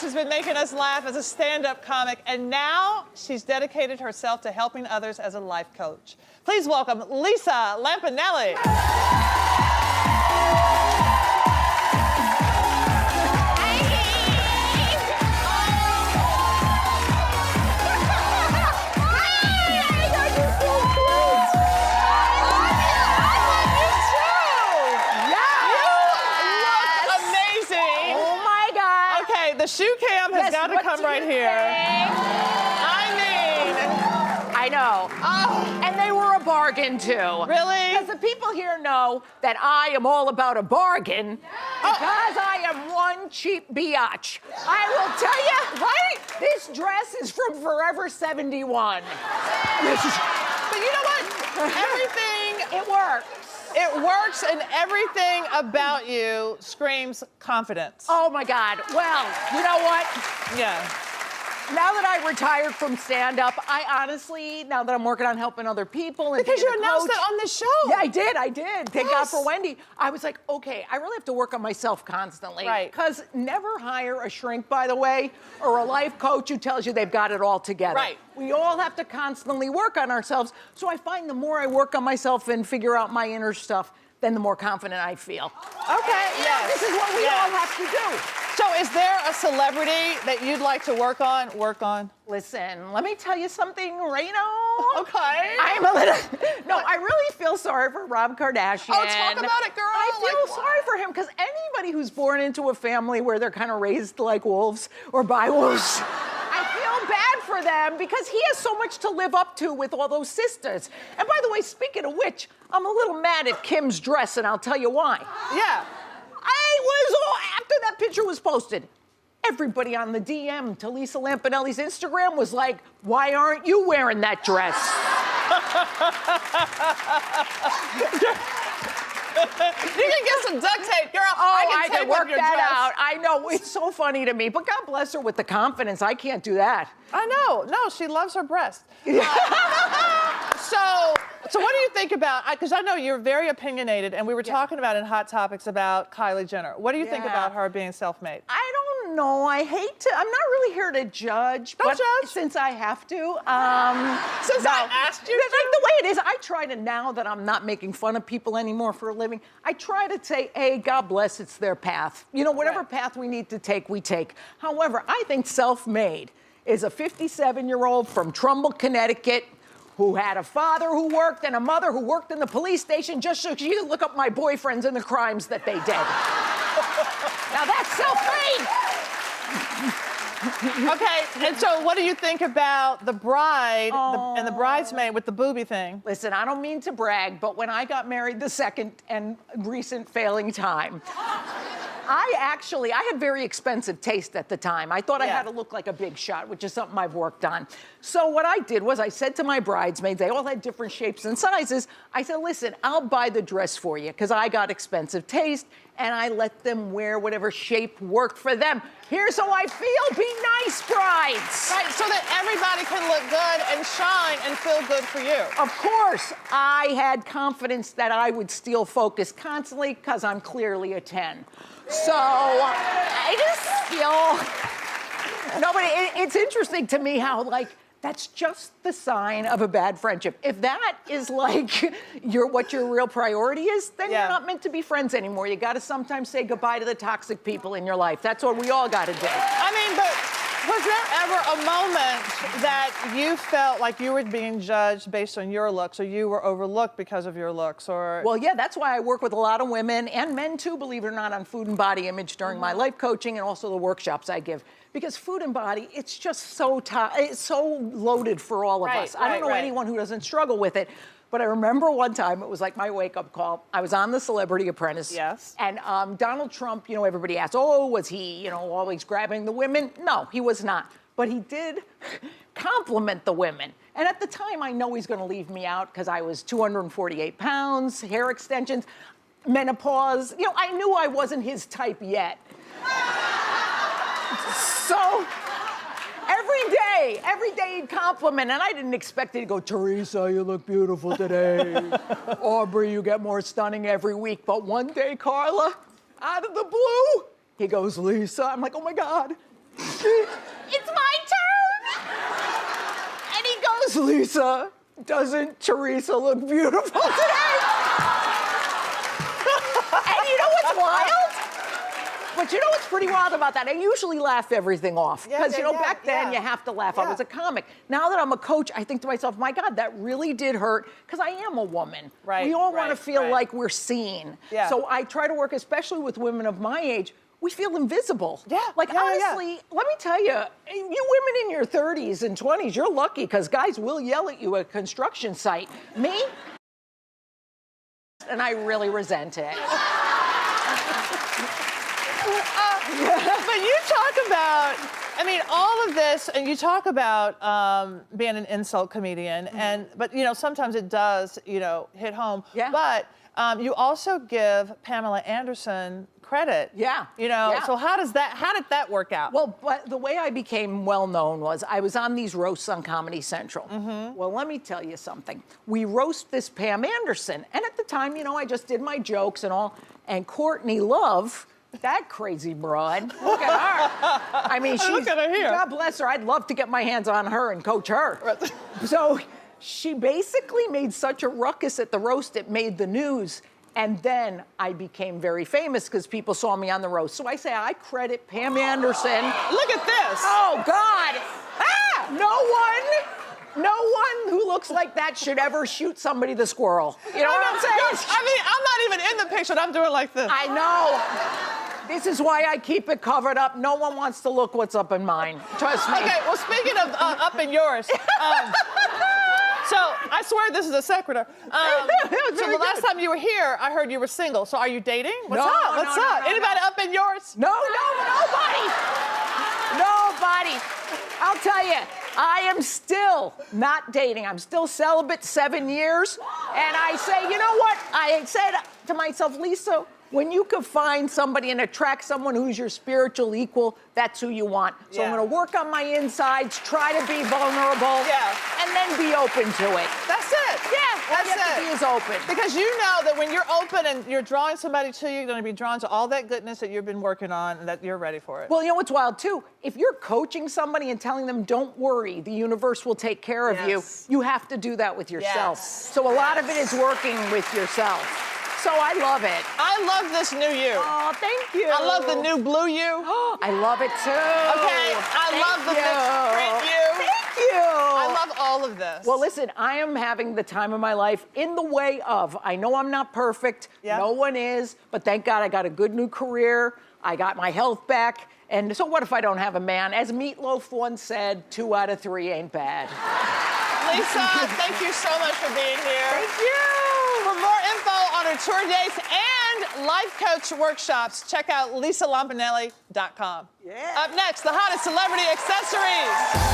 She's been making us laugh as a stand-up comic, and now she's dedicated herself to helping others as a life coach. Please welcome Lisa Lampanelli. The shoe cam has got to come right here. I know. Oh. And they were a bargain, too. Really? Because the people here know that I am all about a bargain because I am one cheap biatch. I will tell you, right? This dress is from Forever 71. But you know what? Everything... It works. It works, and everything about you screams confidence. Oh, my God. Well, you know what? Yeah. Now that I retired from stand-up, I honestly, now that I'm working on helping other people and because you announced coach, it on the show. Yeah, I did. Thank God Yes. for Wendy. I was like, okay, I really have to work on myself constantly. Right. Because never hire a shrink, by the way, or a life coach who tells you they've got it all together. Right. We all have to constantly work on ourselves. So I find the more I work on myself and figure out my inner stuff, then the more confident I feel. Okay, yes. This is what we all have to do. So is there a celebrity that you'd like to work on? Listen, let me tell you something right now. Okay. I'm a little... No, I really feel sorry for Rob Kardashian. Oh, talk about it, girl. I feel sorry for him because anybody who's born into a family where they're kind of raised like wolves or by wolves, I feel bad for them because he has so much to live up to with all those sisters. And by the way, speaking of which, I'm a little mad at Kim's dress, and I'll tell you why. Yeah. After that picture was posted, everybody on the DM to Lisa Lampanelli's Instagram was like, why aren't you wearing that dress? You can get some duct tape, girl. I can work your that dress. out. I know, it's so funny to me, but God bless her with the confidence. I can't do that. I know. No, she loves her breast. So what do you think about, because I know you're very opinionated, and we were talking about in Hot Topics about Kylie Jenner. What do you think about her being self-made? I don't know. I hate to. I'm not really here to judge. Don't but judge. Since I have to. Since I asked you to? Like the way it is, I try to, now that I'm not making fun of people anymore for a living, I try to say, hey, God bless, it's their path. You know, whatever path we need to take, we take. However, I think self-made is a 57-year-old from Trumbull, Connecticut, who had a father who worked and a mother who worked in the police station just so she could look up my boyfriends and the crimes that they did. Now that's self-made. Okay, and so what do you think about the bride and the bridesmaid with the booby thing? Listen, I don't mean to brag, but when I got married the second and recent failing time, I had very expensive taste at the time. I thought I had to look like a big shot, which is something I've worked on. So what I did was I said to my bridesmaids, they all had different shapes and sizes. I said, listen, I'll buy the dress for you because I got expensive taste, and I let them wear whatever shape worked for them. Here's how I feel. Be nice, brides. Right, so that everybody can look good and shine and feel good for you. Of course, I had confidence that I would steal focus constantly because I'm clearly a 10. So I just feel, no, but it's interesting to me how, like, that's just the sign of a bad friendship. If that is like what your real priority is, then you're not meant to be friends anymore. You gotta sometimes say goodbye to the toxic people in your life. That's what we all gotta do. I mean, but was there ever a moment that you felt like you were being judged based on your looks, or you were overlooked because of your looks, or? Well, yeah, that's why I work with a lot of women and men too, believe it or not, on food and body image during my life coaching and also the workshops I give. Because food and body, it's just so it's so loaded for all of us. I don't know anyone who doesn't struggle with it. But I remember one time, it was like my wake-up call. I was on The Celebrity Apprentice. Yes. And Donald Trump, you know, everybody asked, oh, was he, you know, always grabbing the women? No, he was not. But he did compliment the women. And at the time, I know he's going to leave me out because I was 248 pounds, hair extensions, menopause. You know, I knew I wasn't his type yet. So every day he'd compliment, and I didn't expect it to go, Teresa, you look beautiful today. Aubrey, you get more stunning every week. But one day, Carla, out of the blue, he goes, Lisa. I'm like, oh my God, It's my turn. And he goes, Lisa, doesn't Teresa look beautiful today? And you know what's wild? But you know what's pretty wild about that? I usually laugh everything off. Because, back then, you have to laugh. I was a comic. Now that I'm a coach, I think to myself, my God, that really did hurt, because I am a woman. Right, we all want to feel right. like we're seen. Yeah. So I try to work, especially with women of my age, we feel invisible. Yeah. Like, yeah, honestly, let me tell you, you women in your 30s and 20s, you're lucky, because guys will yell at you at a construction site. Me? And I really resent it. But you talk about, I mean, all of this, and you talk about being an insult comedian, but sometimes it does, hit home. Yeah. But you also give Pamela Anderson credit. Yeah. So how did that work out? Well, but the way I became well known was I was on these roasts on Comedy Central. Well, let me tell you something. We roast this Pam Anderson, and at the time, I just did my jokes and all, and Courtney Love, that crazy broad, look at her. I mean, Look at her here. God bless her. I'd love to get my hands on her and coach her. So she basically made such a ruckus at the roast, it made the news. And then I became very famous because people saw me on the roast. So I say I credit Pam Anderson. Look at this. Oh, God. No one who looks like that should ever shoot somebody the squirrel. You know what I'm saying? I mean, I'm not even in the picture, and I'm doing like this. I know. This is why I keep it covered up. No one wants to look what's up in mine. Trust me. Okay, well, speaking of up in yours, so I swear this is a secretor. So the last time you were here, I heard you were single. So are you dating? What's No, up? What's no, up? no, Anybody no. up in yours? Nobody. Nobody. I'll tell you, I am still not dating. I'm still celibate 7 years. And I say, you know what? I said to myself, Lisa, when you can find somebody and attract someone who's your spiritual equal, that's who you want. So I'm going to work on my insides, try to be vulnerable, and then be open to it. That's it. Yeah, That's all you have to be is open. Because you know that when you're open and you're drawing somebody to you, you're going to be drawn to all that goodness that you've been working on and that you're ready for it. Well, you know what's wild, too? If you're coaching somebody and telling them, don't worry, the universe will take care of you, you have to do that with yourself. So a lot of it is working with yourself. So I love it. I love this new you. Oh, thank you. I love the new blue you. I love it, too. Okay, I love the mixed print you. Thank you. I love all of this. Well, listen, I am having the time of my life in the way of, I know I'm not perfect, no one is, but thank God I got a good new career, I got my health back, and so what if I don't have a man? As Meatloaf once said, 2 out of 3 ain't bad. Lisa, thank you so much for being here. Thank you. For more info on her tour dates and life coach workshops, check out lisalampanelli.com. Up next, the hottest celebrity accessories.